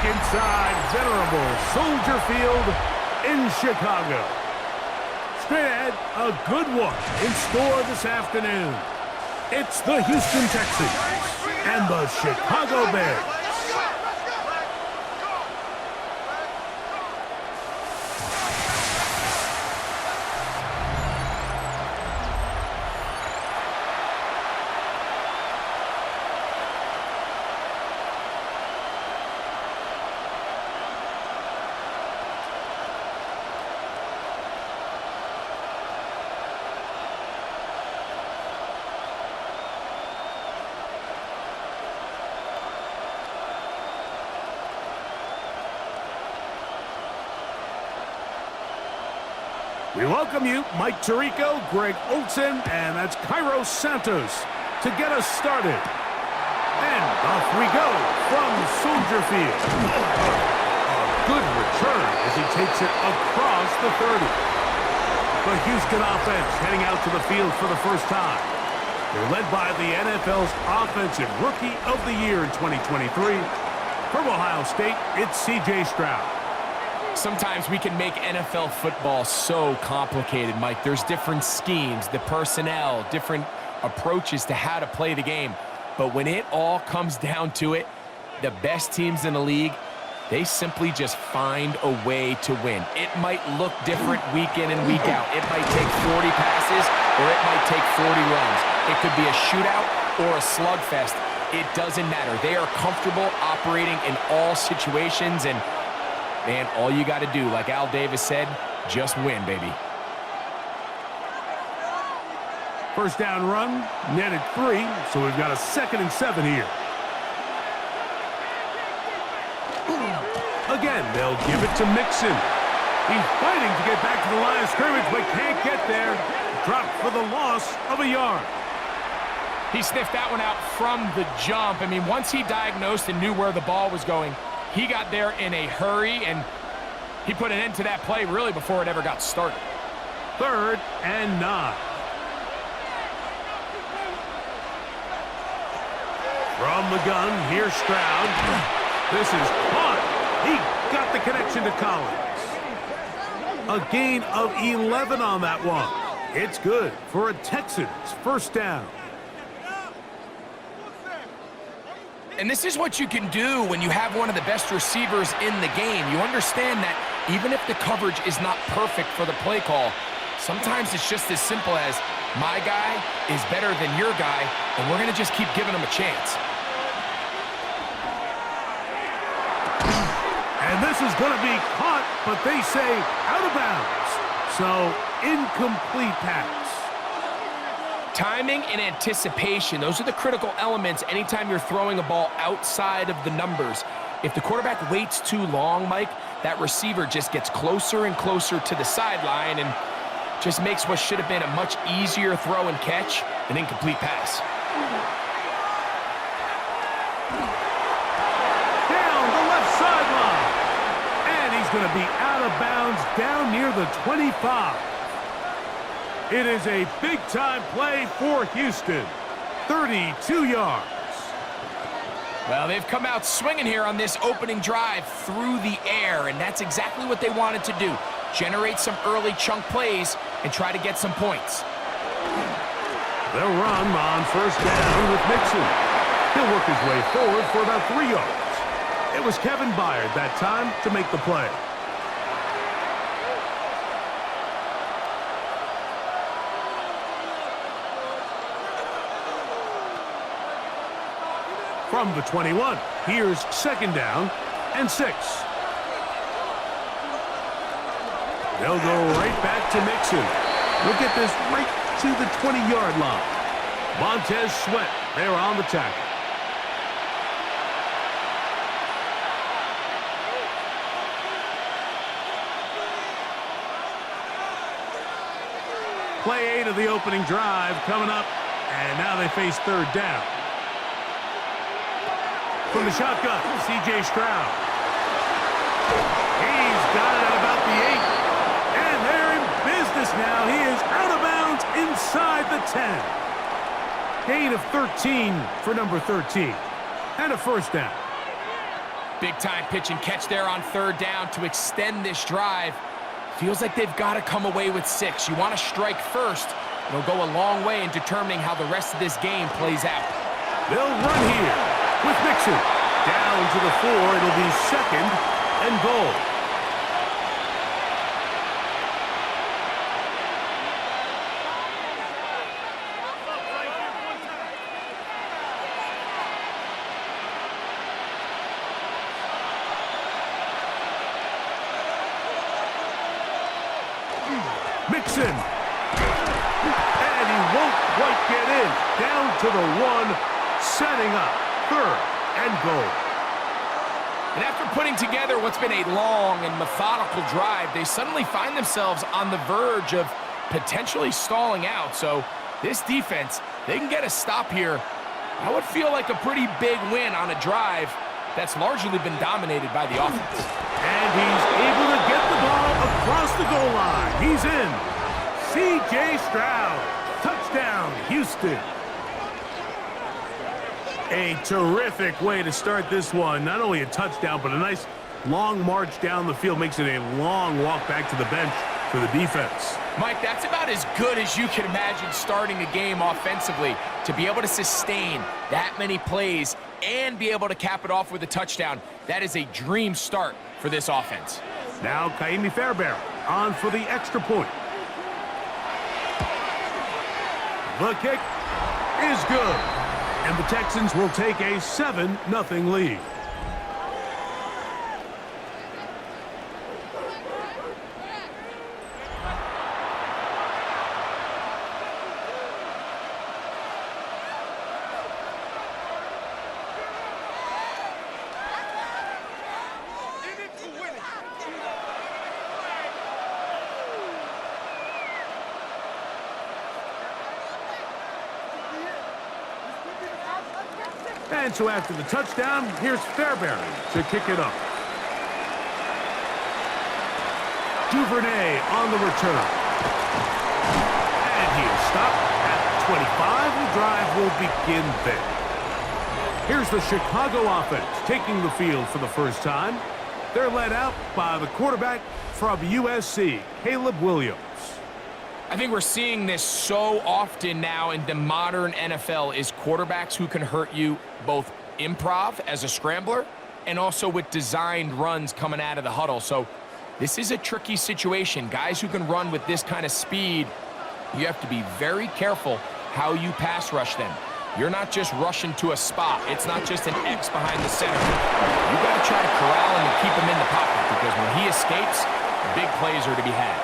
inside venerable Soldier Field in Chicago. Straight ahead, a good one in store this afternoon. It's the Houston Texans and the Chicago Bears. We welcome you, Mike Tirico, Greg Olsen, and that's Cairo Santos to get us started. And off we go from Soldier Field. A good return as he takes it across the 30. The Houston offense heading out to the field for the first time. They're led by the NFL's Offensive Rookie of the Year in 2023. From Ohio State, it's C.J. Stroud. Sometimes we can make NFL football so complicated, Mike. There's different schemes, the personnel, different approaches to how to play the game. But when it all comes down to it, the best teams in the league, they simply just find a way to win. It might look different week in and week out. It might take 40 passes or it might take 40 runs. It could be a shootout or a slugfest. It doesn't matter. They are comfortable operating in all situations, and man, all you got to do, like Al Davis said, just win, baby. First down run, netted 3, so we've got a 2nd and 7 here. Again, they'll give it to Mixon. He's fighting to get back to the line of scrimmage, but can't get there. Dropped for the loss of a yard. He sniffed that one out from the jump. I mean, once he diagnosed and knew where the ball was going, he got there in a hurry, and he put an end to that play really before it ever got started. 3rd and 9. From the gun, here's Stroud. This is caught. He got the connection to Collins. A gain of 11 on that one. It's good for a Texans first down. And this is what you can do when you have one of the best receivers in the game. You understand that even if the coverage is not perfect for the play call, sometimes it's just as simple as, my guy is better than your guy, and we're going to just keep giving him a chance. And this is going to be caught, but they say out of bounds. So, incomplete pass. Timing and anticipation, those are the critical elements anytime you're throwing a ball outside of the numbers. If the quarterback waits too long, Mike, that receiver just gets closer and closer to the sideline and just makes what should have been a much easier throw and catch an incomplete pass. Down the left sideline. And he's going to be out of bounds down near the 25. It is a big-time play for Houston. 32 yards. Well, they've come out swinging here on this opening drive through the air, and that's exactly what they wanted to do. Generate some early chunk plays and try to get some points. They'll run on first down with Mixon. He'll work his way forward for about 3 yards. It was Kevin Byard that time to make the play. From the 21, here's 2nd down and 6. They'll go right back to Mixon. We'll get this right to the 20-yard line. Montez Sweat there on the tackle. Play 8 of the opening drive coming up, and now they face 3rd down. From the shotgun, C.J. Stroud. He's got it at about the 8. And they're in business now. He is out of bounds inside the 10. Gain of 13 for number 13. And a first down. Big-time pitch and catch there on third down to extend this drive. Feels like they've got to come away with 6. You want to strike first. It'll go a long way in determining how the rest of this game plays out. They'll run here with Mixon. Down to the 4. It'll be second and goal. Mixon. And he won't quite get in. Down to the 1, setting up third and goal. And after putting together what's been a long and methodical drive, they suddenly find themselves on the verge of potentially stalling out. So this defense, they can get a stop here. That would feel like a pretty big win on a drive that's largely been dominated by the offense. And he's able to get the ball across the goal line. He's in. C.J. Stroud. Touchdown, Houston. A terrific way to start this one. Not only a touchdown, but a nice long march down the field. Makes it a long walk back to the bench for the defense. Mike, that's about as good as you can imagine starting a game offensively. To be able to sustain that many plays and be able to cap it off with a touchdown, that is a dream start for this offense. Now Kaimi Fairbairn on for the extra point. The kick is good. And the Texans will take a 7-0 lead. And so after the touchdown, here's Fairbairn to kick it up. Duvernay on the return. And he is stopped at 25. The drive will begin there. Here's the Chicago offense taking the field for the first time. They're led out by the quarterback from USC, Caleb Williams. I think we're seeing this so often now in the modern NFL is quarterbacks who can hurt you both improv as a scrambler and also with designed runs coming out of the huddle. So this is a tricky situation. Guys who can run with this kind of speed, you have to be very careful how you pass rush them. You're not just rushing to a spot. It's not just an X behind the center. You got to try to corral him and keep him in the pocket because when he escapes, big plays are to be had.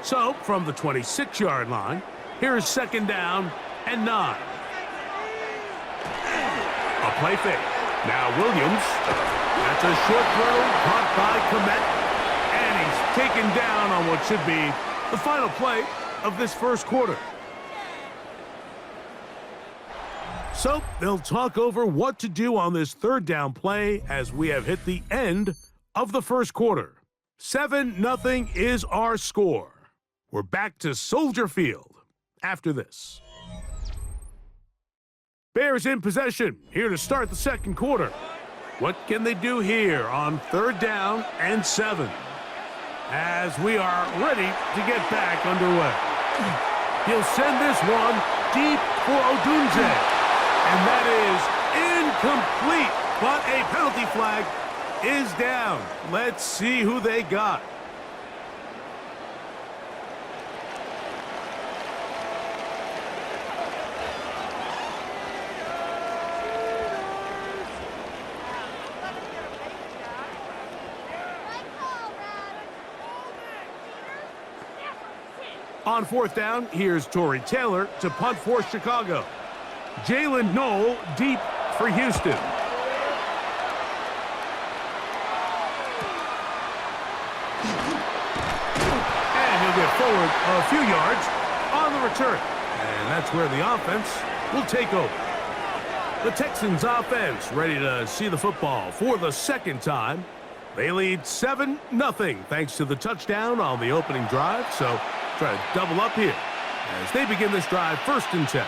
So, from the 26-yard line, here's second down and 9. A play fake. Now Williams. That's a short throw caught by Komet. And he's taken down on what should be the final play of this first quarter. So, they'll talk over what to do on this third down play as we have hit the end of the first quarter. 7-0 is our score. We're back to Soldier Field after this. Bears in possession, here to start the second quarter. What can they do here on third down and 7? As we are ready to get back underway. He'll send this one deep for Odunze. And that is incomplete, but a penalty flag is down. Let's see who they got. On fourth down, here's Torrey Taylor to punt for Chicago. Jalen Knoll deep for Houston. And he'll get forward a few yards on the return. And that's where the offense will take over. The Texans offense ready to see the football for the second time. They lead 7-0 thanks to the touchdown on the opening drive. So try to double up here as they begin this drive 1st and 10.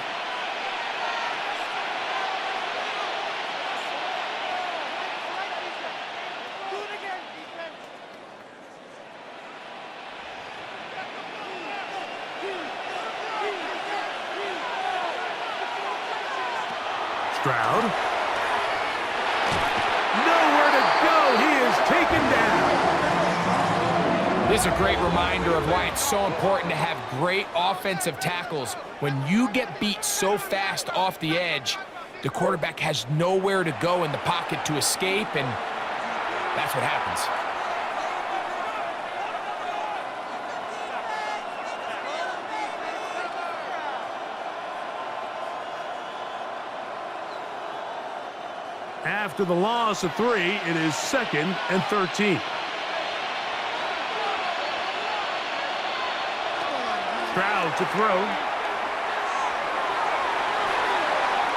Stroud. Nowhere to go. He is taken down. This is a great reminder of why it's so important to have great offensive tackles. When you get beat so fast off the edge, the quarterback has nowhere to go in the pocket to escape, and that's what happens. After the loss of 3, it is 2nd and 13. Stroud to throw.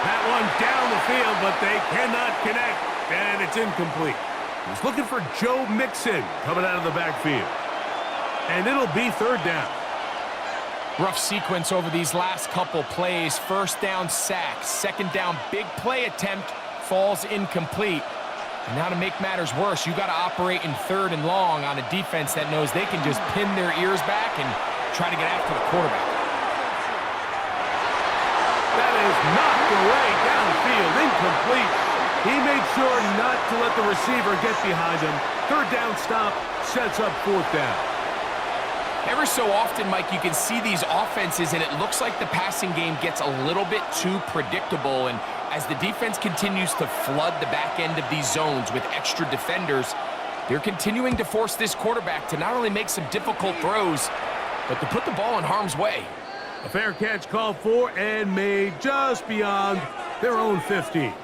That one down the field, but they cannot connect, and it's incomplete. He's looking for Joe Mixon coming out of the backfield. And it'll be 3rd down. Rough sequence over these last couple plays. 1st down sack, 2nd down big play attempt, falls incomplete. And now to make matters worse, you got to operate in 3rd and long on a defense that knows they can just pin their ears back and try to get after the quarterback. That is knocked away downfield, incomplete. He made sure not to let the receiver get behind him. 3rd down stop sets up 4th down. Every so often, Mike, you can see these offenses, and it looks like the passing game gets a little bit too predictable. And as the defense continues to flood the back end of these zones with extra defenders, they're continuing to force this quarterback to not only make some difficult throws, but to put the ball in harm's way. A fair catch called for and made just beyond their own 15.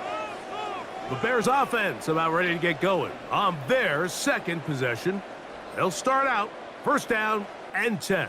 The Bears offense about ready to get going on their 2nd possession. They'll start out 1st down and 10.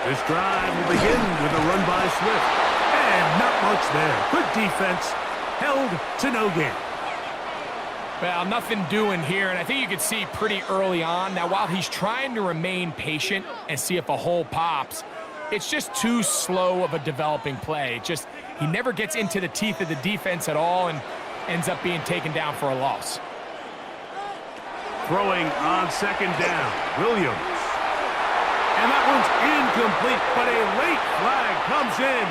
This drive will begin with a run by Swift. And not much there. Good defense. Held to no gain. Well, nothing doing here, and I think you could see pretty early on. Now, while he's trying to remain patient and see if a hole pops, it's just too slow of a developing play. He never gets into the teeth of the defense at all and ends up being taken down for a loss. Throwing on 2nd down, Williams. And that one's incomplete, but a late flag comes in.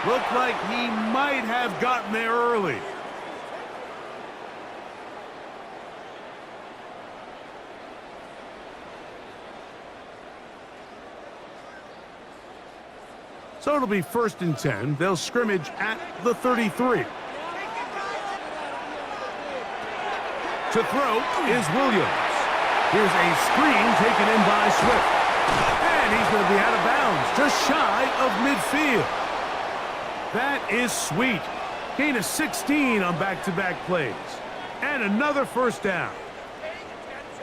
Looked like he might have gotten there early. So it'll be 1st and 10. They'll scrimmage at the 33. To throw is Williams. Here's a screen taken in by Swift. And he's going to be out of bounds, just shy of midfield. That is sweet. Gain of 16 on back-to-back plays. And another 1st down.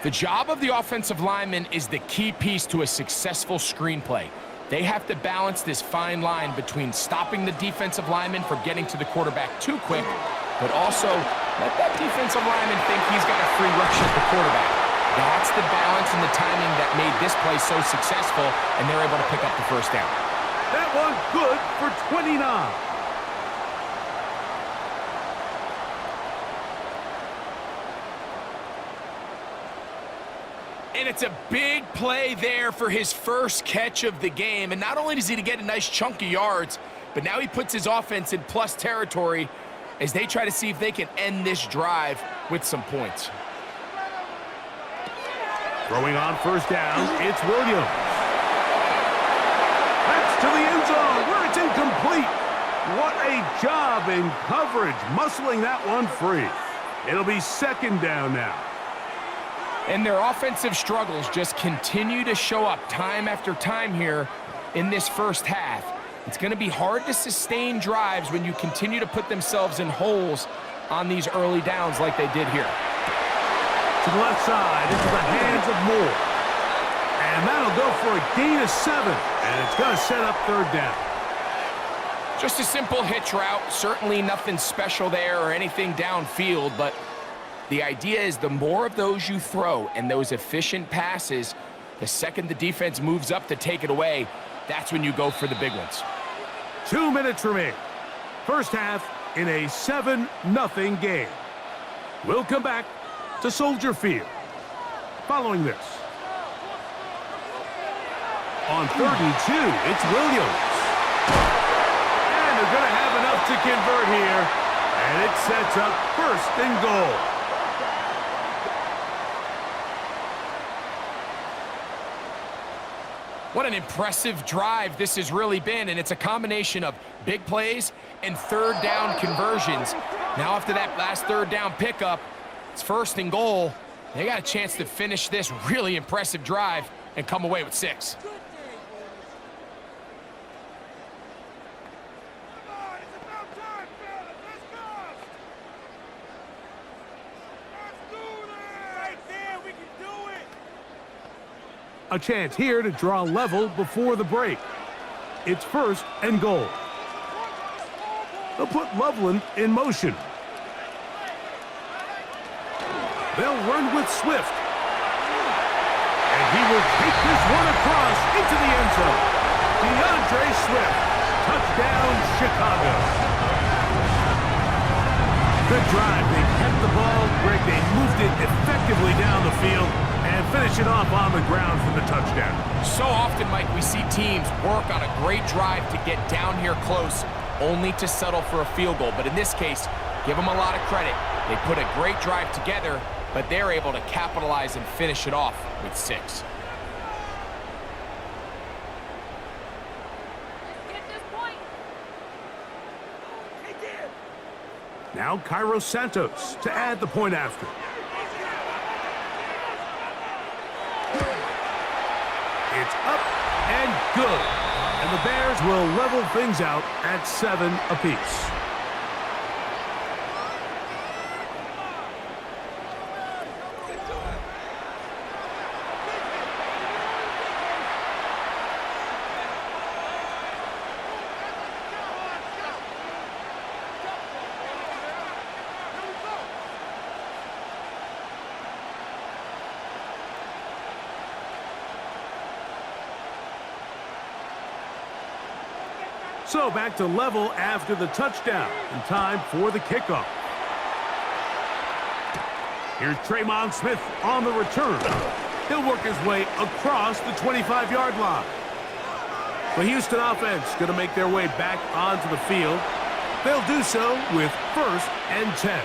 The job of the offensive lineman is the key piece to a successful screenplay. They have to balance this fine line between stopping the defensive lineman from getting to the quarterback too quick, but also let that defensive lineman think he's got a free rush at the quarterback. That's the balance and the timing that made this play so successful, and they're able to pick up the 1st down. That one good for 29. And it's a big play there for his 1st catch of the game. And not only does he get a nice chunk of yards, but now he puts his offense in plus territory as they try to see if they can end this drive with some points. Throwing on 1st down, it's Williams. That's to the end zone where it's incomplete. What a job in coverage, muscling that one free. It'll be 2nd down now. And their offensive struggles just continue to show up time after time here in this 1st half. It's going to be hard to sustain drives when you continue to put themselves in holes on these early downs like they did here. To the left side, into the hands of Moore. And that'll go for a gain of 7. And it's going to set up third down. Just a simple hitch route. Certainly nothing special there or anything downfield, but the idea is the more of those you throw and those efficient passes, the second the defense moves up to take it away, that's when you go for the big ones. 2 minutes remain. First half in a 7-0 game. We'll come back to Soldier Field. Following this. On 3rd and 2, it's Williams. And they're going to have enough to convert here. And it sets up 1st and goal. What an impressive drive this has really been, and it's a combination of big plays and third down conversions. Now after that last third down pickup, it's 1st and goal. They got a chance to finish this really impressive drive and come away with 6. A chance here to draw level before the break. It's 1st and goal. They'll put Loveland in motion. They'll run with Swift. And he will take this one across into the end zone. DeAndre Swift. Touchdown, Chicago. Good drive. They kept the ball. Greg, they moved it effectively down the field and finish it off on the ground for the touchdown. So often, Mike, we see teams work on a great drive to get down here close, only to settle for a field goal. But in this case, give them a lot of credit. They put a great drive together, but they're able to capitalize and finish it off with 6. Now Cairo Santos to add the point after. It's up and good. And the Bears will level things out at 7 apiece. So back to level after the touchdown, and time for the kickoff. Here's Tremon Smith on the return. He'll work his way across the 25-yard line. The Houston offense going to make their way back onto the field. They'll do so with 1st and 10.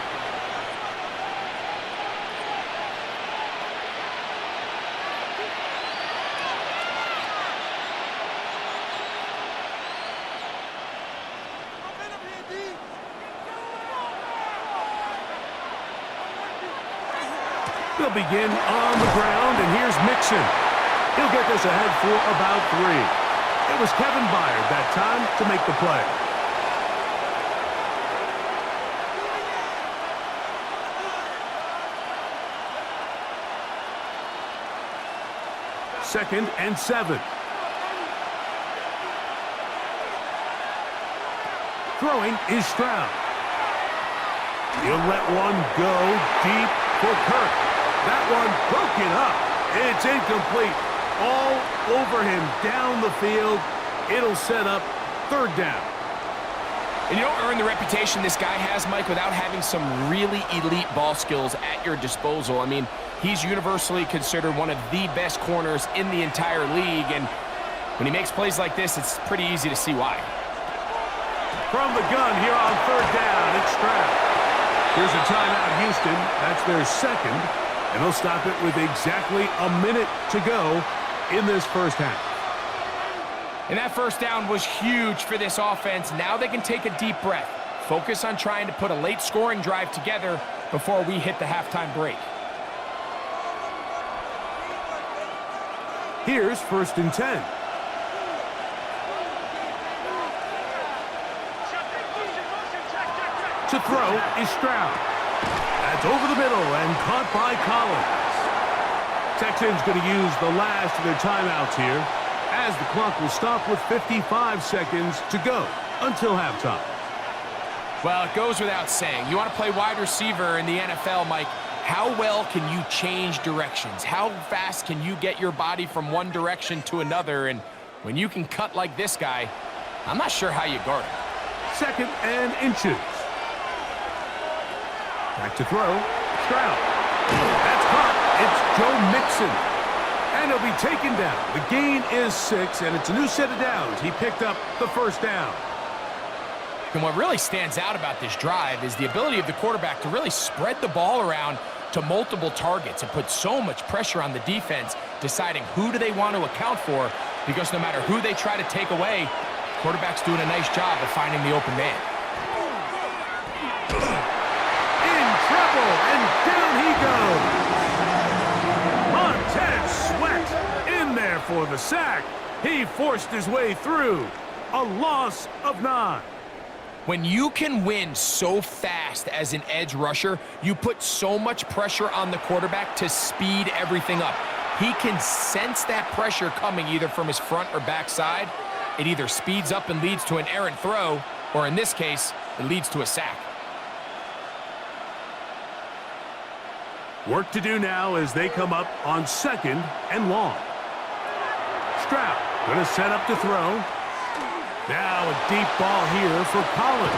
They'll begin on the ground, and here's Mixon. He'll get this ahead for about 3. It was Kevin Byard that time to make the play. Second and 7. Throwing is Stroud. He'll let one go deep for Kirk. That one broken up. It's incomplete. All over him down the field. It'll set up 3rd down. And you don't earn the reputation this guy has, Mike, without having some really elite ball skills at your disposal. I mean, he's universally considered one of the best corners in the entire league, and when he makes plays like this, it's pretty easy to see why. From the gun here on 3rd down, it's Stroud. Here's a timeout, Houston. That's their 2nd. And they'll stop it with exactly a minute to go in this first half. And that 1st down was huge for this offense. Now they can take a deep breath. Focus on trying to put a late scoring drive together before we hit the halftime break. Here's 1st and 10. To throw is Stroud. That's over the middle and caught by Collins. Texans going to use the last of their timeouts here, as the clock will stop with 55 seconds to go until halftime. Well, it goes without saying. You want to play wide receiver in the NFL, Mike, how well can you change directions? How fast can you get your body from one direction to another? And when you can cut like this guy, I'm not sure how you guard him. 2nd and inches. Back to throw. Stroud. That's caught. It's Joe Mixon. And he'll be taken down. The gain is 6, and it's a new set of downs. He picked up the first down. And what really stands out about this drive is the ability of the quarterback to really spread the ball around to multiple targets and put so much pressure on the defense, deciding who do they want to account for, because no matter who they try to take away, quarterback's doing a nice job of finding the open man. In trouble, and down he goes. Montez Sweat in there for the sack. He forced his way through. A loss of 9. When you can win so fast as an edge rusher, you put so much pressure on the quarterback to speed everything up. He can sense that pressure coming either from his front or back side. It either speeds up and leads to an errant throw, or in this case, it leads to a sack. Work to do now as they come up on 2nd and long. Stroud going to set up to throw. Now a deep ball here for Collins.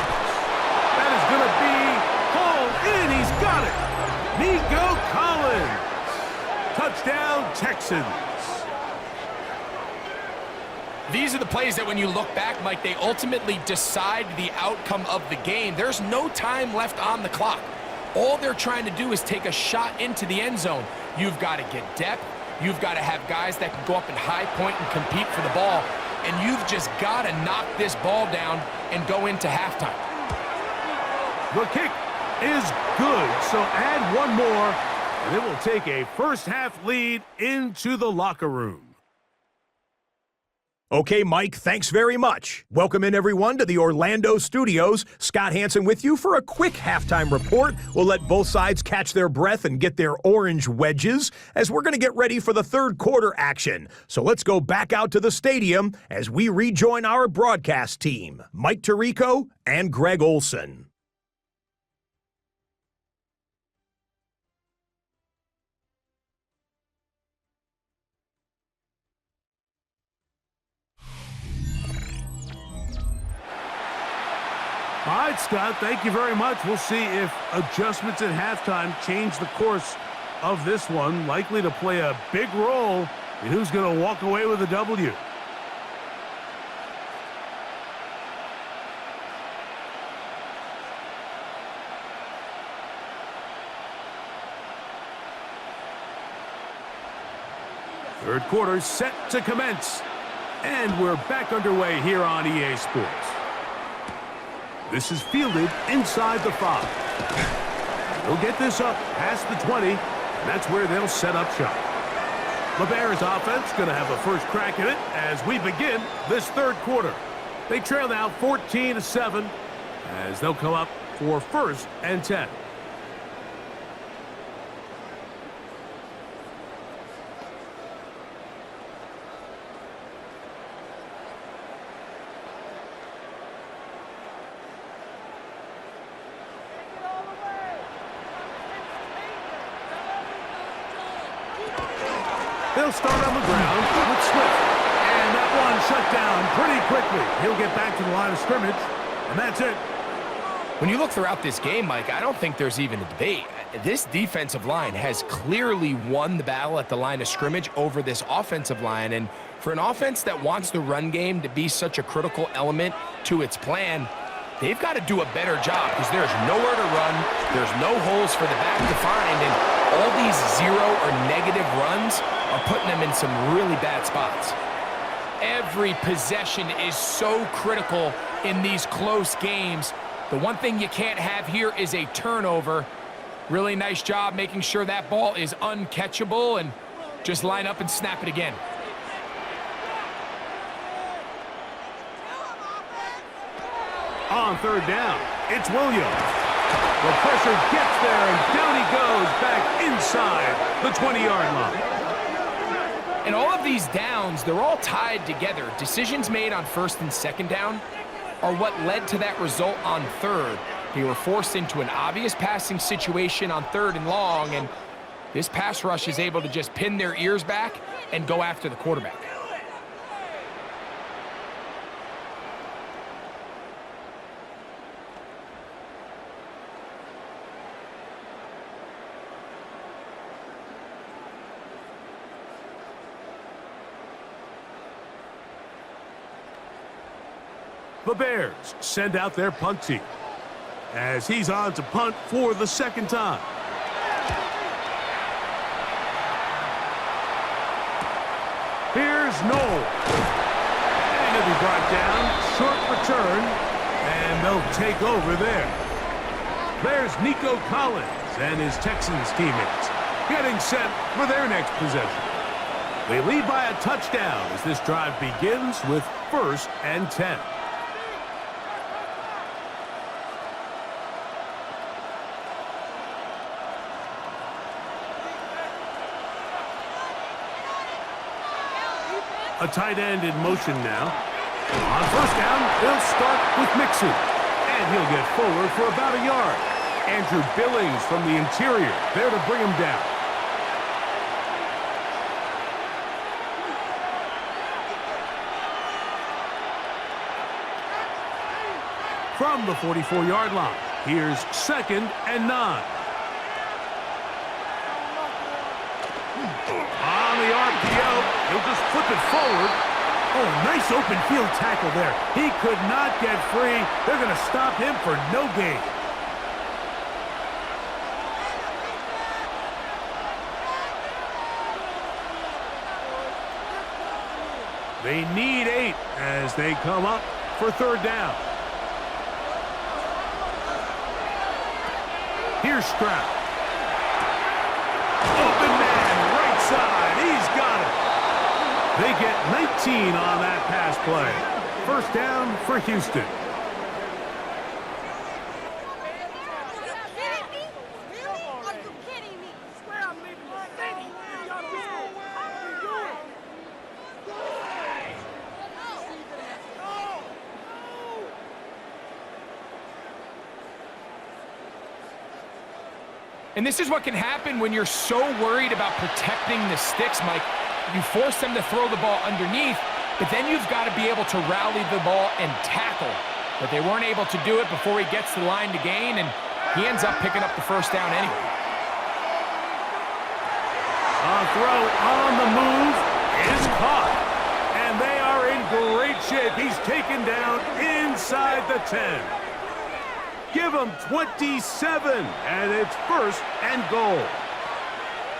That is going to be hauled in. He's got it. Nico Collins. Touchdown, Texans. These are the plays that when you look back, Mike, they ultimately decide the outcome of the game. There's no time left on the clock. All they're trying to do is take a shot into the end zone. You've got to get depth. You've got to have guys that can go up and high point and compete for the ball. And you've just got to knock this ball down and go into halftime. The kick is good, so add one more, and it will take a first-half lead into the locker room. Okay, Mike, thanks very much. Welcome in, everyone, to the Orlando studios. Scott Hansen with you for a quick halftime report. We'll let both sides catch their breath and get their orange wedges as we're going to get ready for the third quarter action. So let's go back out to the stadium as we rejoin our broadcast team, Mike Tirico and Greg Olson. All right, Scott, thank you very much. We'll see if adjustments at halftime change the course of this one. Likely to play a big role in who's going to walk away with a W. Third quarter set to commence. And we're back underway here on EA Sports. This is fielded inside the 5. They'll get this up past the 20, and that's where they'll set up shop. The Bears offense going to have a first crack at it as we begin this third quarter. They trail now 14-7 as they'll come up for 1st and 10. They'll start on the ground with Swift. And that one shut down pretty quickly. He'll get back to the line of scrimmage, and that's it. When you look throughout this game, Mike, I don't think there's even a debate. This defensive line has clearly won the battle at the line of scrimmage over this offensive line. And for an offense that wants the run game to be such a critical element to its plan, they've got to do a better job because there's nowhere to run. There's no holes for the back to find. And all these 0 or negative runs are putting them in some really bad spots. Every possession is so critical in these close games. The one thing you can't have here is a turnover. Really nice job making sure that ball is uncatchable and just line up and snap it again. On third down, It's Williams. The pressure gets there, and down he goes back inside the 20-yard line. And all of these downs, they're all tied together. Decisions made on first and second down are what led to that result on third. They were forced into an obvious passing situation on third and long, and this pass rush is able to just pin their ears back and go after the quarterback. The Bears send out their punt team as he's on to punt for the second time. Here's Noel. And he'll be brought down. Short return. And they'll take over there. There's Nico Collins and his Texans teammates getting set for their next possession. They lead by a touchdown as this drive begins with 1st and 10. A tight end in motion now. On 1st down, they'll start with Mixon. And he'll get forward for about a yard. Andrew Billings from the interior there to bring him down. From the 44-yard line, here's 2nd and 9. On the RPO, he'll just flip it forward. Oh, nice open field tackle there. He could not get free. They're going to stop him for no gain. They need 8 as they come up for 3rd down. Here's Stroud. Open man, right side. He's got it. They get 19 on that pass play. 1st down for Houston. And this is what can happen when you're so worried about protecting the sticks, Mike. You force them to throw the ball underneath, but then you've got to be able to rally the ball and tackle. But they weren't able to do it before he gets to the line to gain, and he ends up picking up the 1st down anyway. A throw on the move is caught. And they are in great shape. He's taken down inside the 10. Give him 27, and it's 1st and goal.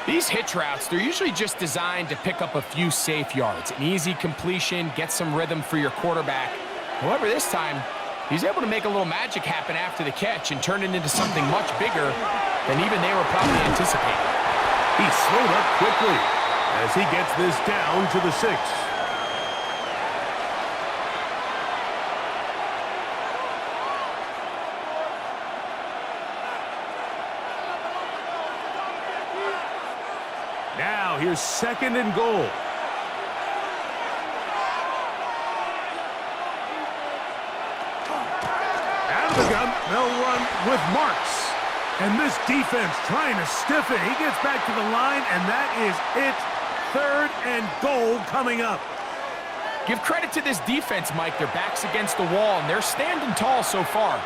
These hitch routes, they're usually just designed to pick up a few safe yards. An easy completion, get some rhythm for your quarterback. However, this time, he's able to make a little magic happen after the catch and turn it into something much bigger than even they were probably anticipating. He slowed up quickly as he gets this down to the 6. Now here's 2nd and goal. Out of the gun, they'll run with Marks. And this defense trying to stiff it. He gets back to the line, and that is it. 3rd and goal coming up. Give credit to this defense, Mike. Their back's against the wall, and they're standing tall so far.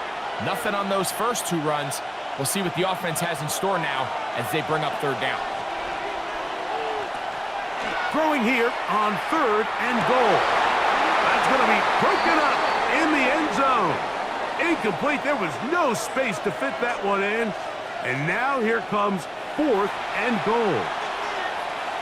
Nothing on those first 2 runs. We'll see what the offense has in store now as they bring up 3rd down. Throwing here on 3rd and goal. That's going to be broken up in the end zone. Incomplete. There was no space to fit that one in. And now here comes 4th and goal.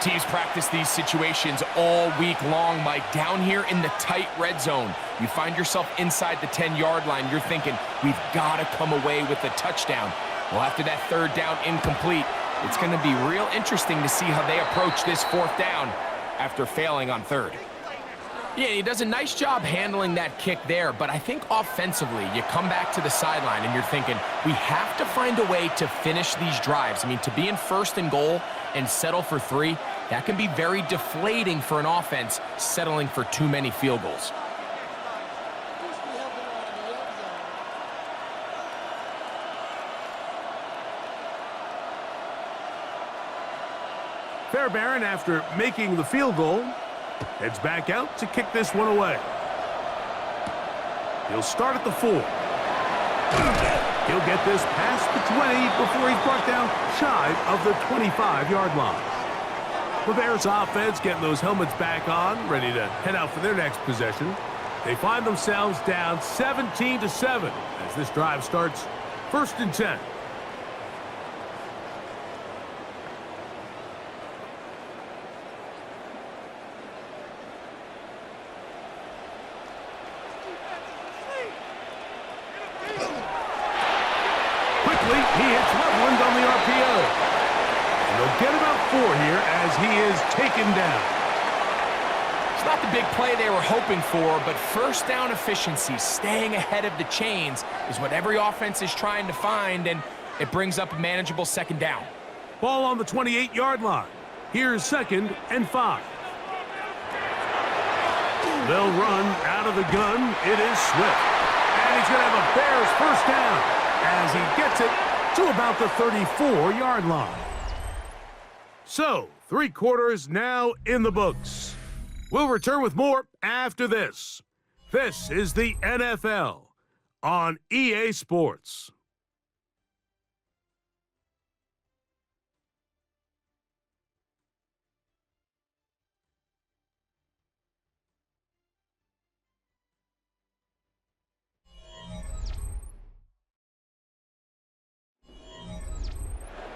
Teams practice these situations all week long, Mike. Down here in the tight red zone, you find yourself inside the 10-yard line. You're thinking, we've got to come away with a touchdown. Well, after that 3rd down incomplete, it's going to be real interesting to see how they approach this 4th down after failing on 3rd. Yeah, he does a nice job handling that kick there, but I think offensively, you come back to the sideline and you're thinking, we have to find a way to finish these drives. I mean, to be in 1st and goal and settle for 3, that can be very deflating for an offense settling for too many field goals. Fairbairn, after making the field goal, heads back out to kick this one away. He'll start at the 4. He'll get this past the 20 before he's brought down shy of the 25-yard line. The Bears offense getting those helmets back on, ready to head out for their next possession. They find themselves down 17-7 as this drive starts 1st and 10. He hits Loveland on the RPO. And they'll get about 4 here as he is taken down. It's not the big play they were hoping for, but 1st down efficiency, staying ahead of the chains, is what every offense is trying to find, and it brings up a manageable 2nd down. Ball on the 28-yard line. Here's 2nd and 5. They'll run out of the gun. It is Swift. And he's going to have a Bears 1st down as he gets it to about the 34-yard line. So, 3 quarters now in the books. We'll return with more after this. This is the NFL on EA Sports.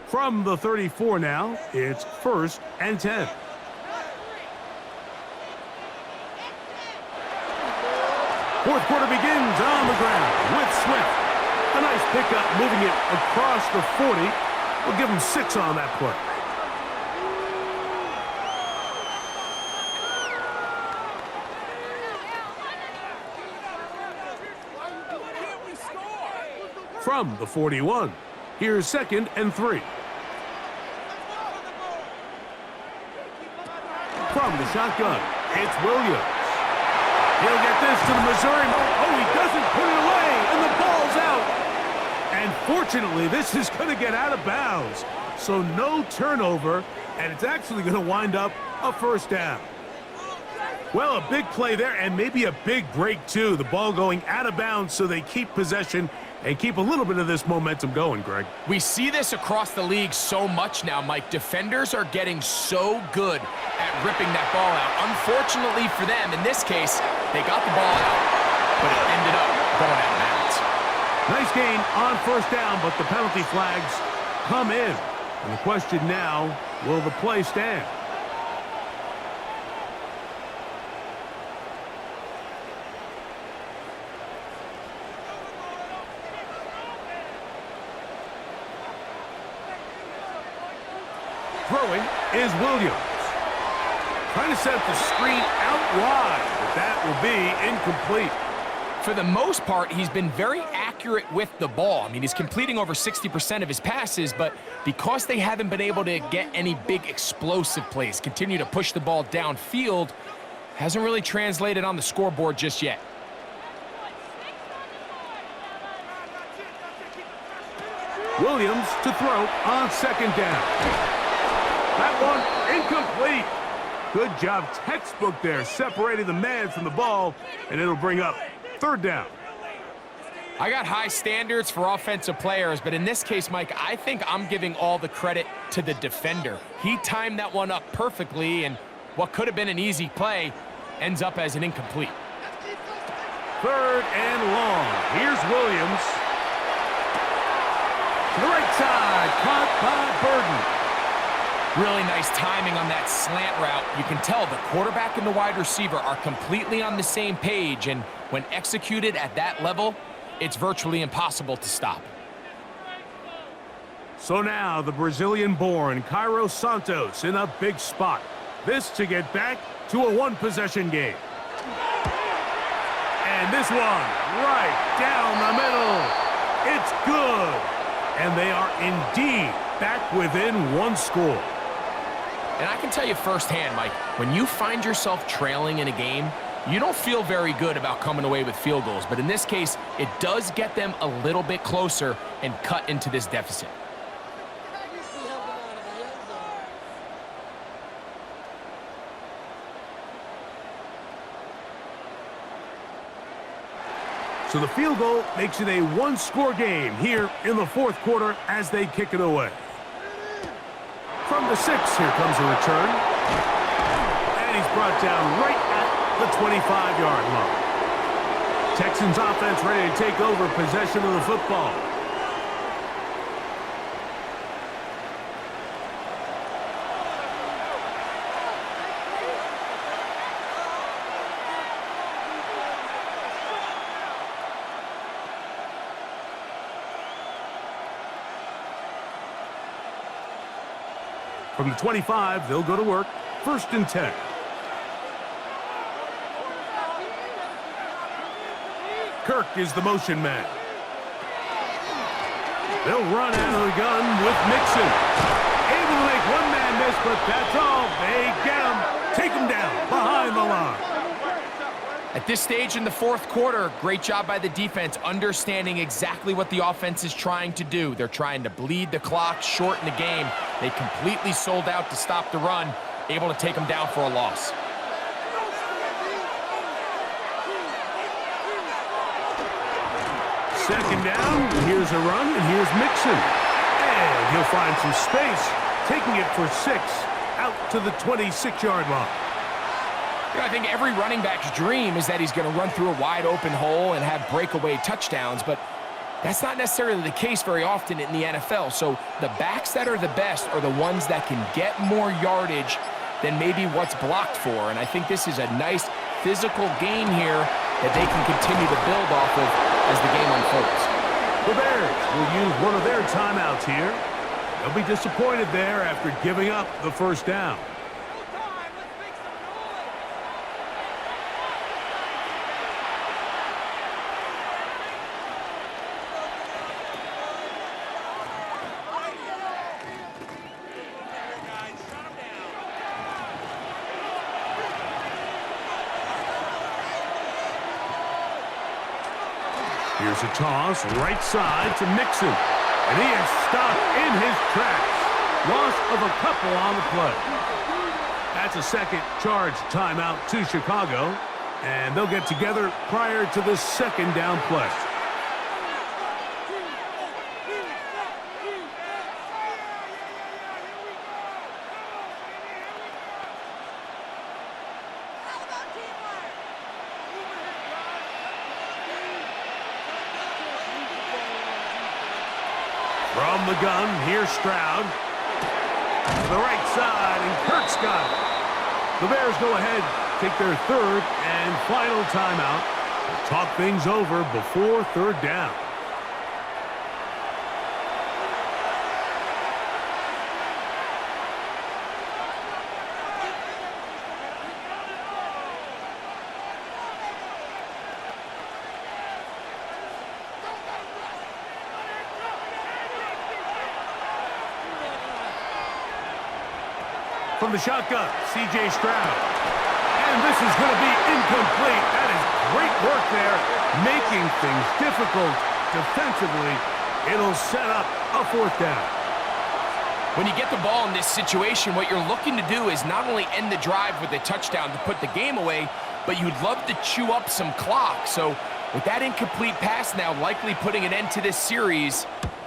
From the 34 now, it's 1st and 10. Fourth quarter begins on the ground with Swift. A nice pickup moving it across the 40. We'll give him 6 on that play. From the 41. Here's 2nd and 3. From the shotgun, it's Williams. He'll get this to the Missouri. Oh, he doesn't put it away, and the ball's out. And fortunately, this is going to get out of bounds. So no turnover, and it's actually going to wind up a 1st down. Well, a big play there, and maybe a big break, too. The ball going out of bounds so they keep possession and keep a little bit of this momentum going, Greg. We see this across the league so much now, Mike. Defenders are getting so good at ripping that ball out. Unfortunately for them, in this case, they got the ball out, but it ended up going out of bounds. Nice gain on 1st down, but the penalty flags come in. And the question now, will the play stand? Throwing is Williams. Trying to set up the screen out wide, but that will be incomplete. For the most part, he's been very accurate with the ball. I mean, he's completing over 60% of his passes, but because they haven't been able to get any big explosive plays, continue to push the ball downfield, hasn't really translated on the scoreboard just yet. Williams to throw on 2nd down. That one incomplete. Good job, textbook there, separating the man from the ball, and it'll bring up 3rd down. I got high standards for offensive players, but in this case, Mike, I think I'm giving all the credit to the defender. He timed that one up perfectly, and what could have been an easy play ends up as an incomplete. 3rd and long. Here's Williams. To the right side, caught by Burden. Really nice timing on that slant route. You can tell the quarterback and the wide receiver are completely on the same page, and when executed at that level, it's virtually impossible to stop. So now the Brazilian-born Cairo Santos in a big spot. This to get back to a 1-possession game. And this one, right down the middle. It's good. And they are indeed back within one score. And I can tell you firsthand, Mike, when you find yourself trailing in a game, you don't feel very good about coming away with field goals. But in this case, it does get them a little bit closer and cut into this deficit. So the field goal makes it a one-score game here in the fourth quarter as they kick it away. From the 6, here comes a return. And he's brought down right at the 25-yard line. Texans offense ready to take over possession of the football. From the 25, they'll go to work. 1st and 10. Kirk is the motion man. They'll run out of the gun with Mixon. Able to make one man miss, but that's all. They get him. Take him down behind the line. At this stage in the fourth quarter, great job by the defense, understanding exactly what the offense is trying to do. They're trying to bleed the clock, shorten the game. They completely sold out to stop the run, able to take them down for a loss. Second down, here's a run, and here's Mixon. And he'll find some space, taking it for 6, out to the 26-yard line. You know, I think every running back's dream is that he's going to run through a wide-open hole and have breakaway touchdowns, but that's not necessarily the case very often in the NFL. So the backs that are the best are the ones that can get more yardage than maybe what's blocked for. And I think this is a nice physical game here that they can continue to build off of as the game unfolds. The Bears will use one of their timeouts here. They'll be disappointed there after giving up the first down. Here's a toss, right side to Mixon. And he is stopped in his tracks. Loss of a couple on the play. That's a second charge timeout to Chicago. And they'll get together prior to the second down play. From the gun, here's Stroud. To the right side, and Kirk's got it. The Bears go ahead, take their third and final timeout. Talk things over before third down. From the shotgun, C.J. Stroud. And this is going to be incomplete. That is great work there, making things difficult defensively. It'll set up a fourth down. When you get the ball in this situation, what you're looking to do is not only end the drive with a touchdown to put the game away, but you'd love to chew up some clock. So with that incomplete pass now likely putting an end to this series,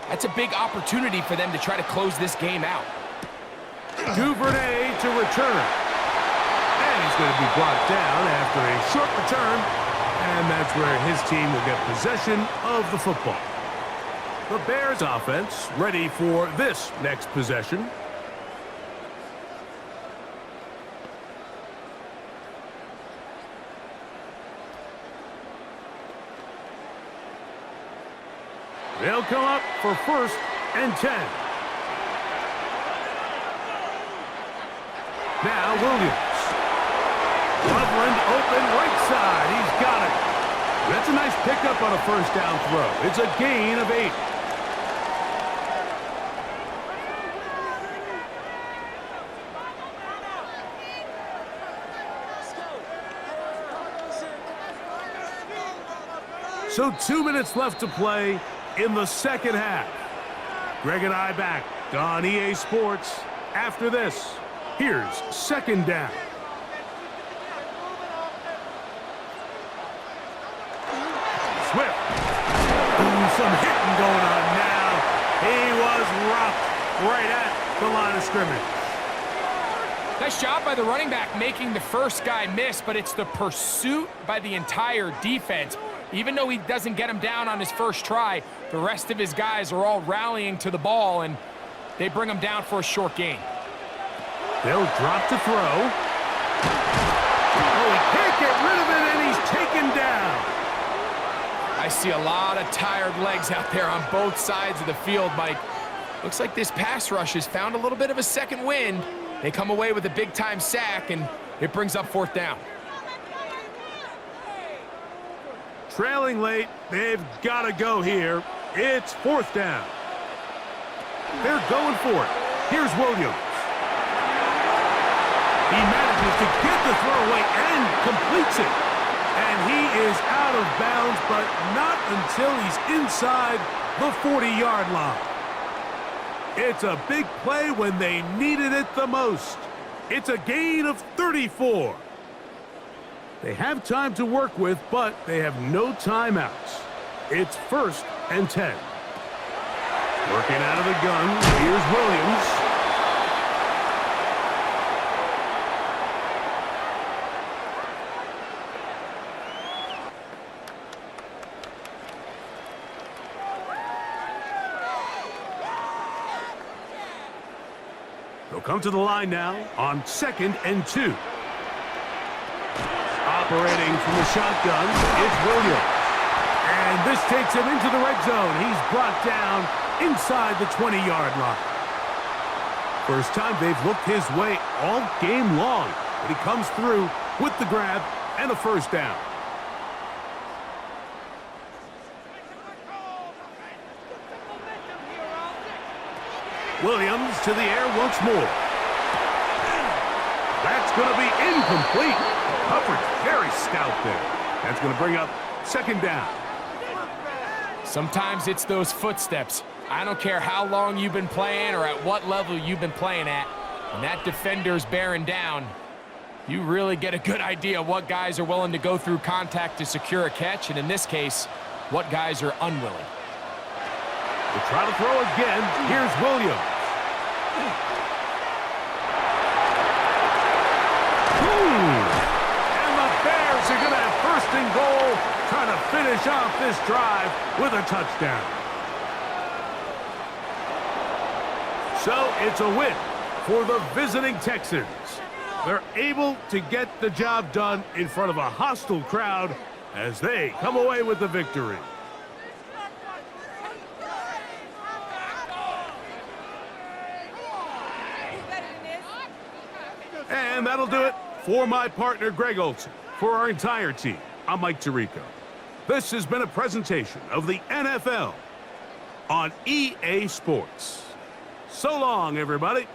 that's a big opportunity for them to try to close this game out. Duvernay to return. And he's going to be brought down after a short return. And that's where his team will get possession of the football. The Bears offense ready for this next possession. They'll come up for 1st and 10. Now Williams. Loveland open right side. He's got it. That's a nice pickup on a first down throw. It's a gain of 8. So 2 minutes left to play in the second half. Greg and I back on EA Sports. After this, here's second down. Swift. Ooh, some hitting going on now. He was rocked right at the line of scrimmage. Nice job by the running back making the first guy miss, but it's the pursuit by the entire defense. Even though he doesn't get him down on his first try, the rest of his guys are all rallying to the ball, and they bring him down for a short gain. They'll drop to throw. Oh, he can't get rid of it, and he's taken down. I see a lot of tired legs out there on both sides of the field, Mike. Looks like this pass rush has found a little bit of a second wind. They come away with a big-time sack, and it brings up fourth down. Trailing late, they've got to go here. It's fourth down. They're going for it. Here's Williams. He manages to get the throw away and completes it. And he is out of bounds, but not until he's inside the 40-yard line. It's a big play when they needed it the most. It's a gain of 34. They have time to work with, but they have no timeouts. It's 1st and 10. Working out of the gun, here's Williams. They'll come to the line now on 2nd and 2. Operating from the shotgun, it's Williams. And this takes him into the red zone. He's brought down inside the 20-yard line. First time they've looked his way all game long, but he comes through with the grab and a first down. Williams to the air once more. That's going to be incomplete. Coverage very stout there. That's going to bring up second down. Sometimes it's those footsteps. I don't care how long you've been playing or at what level you've been playing at. When that defender's bearing down, you really get a good idea what guys are willing to go through contact to secure a catch, and in this case, what guys are unwilling. We'll try to throw again. Here's Williams. And the Bears are going to have 1st and goal, trying to finish off this drive with a touchdown. So it's a win for the visiting Texans. They're able to get the job done in front of a hostile crowd as they come away with the victory. And that'll do it for my partner, Greg Olson. For our entire team, I'm Mike Tirico. This has been a presentation of the NFL on EA Sports. So long, everybody.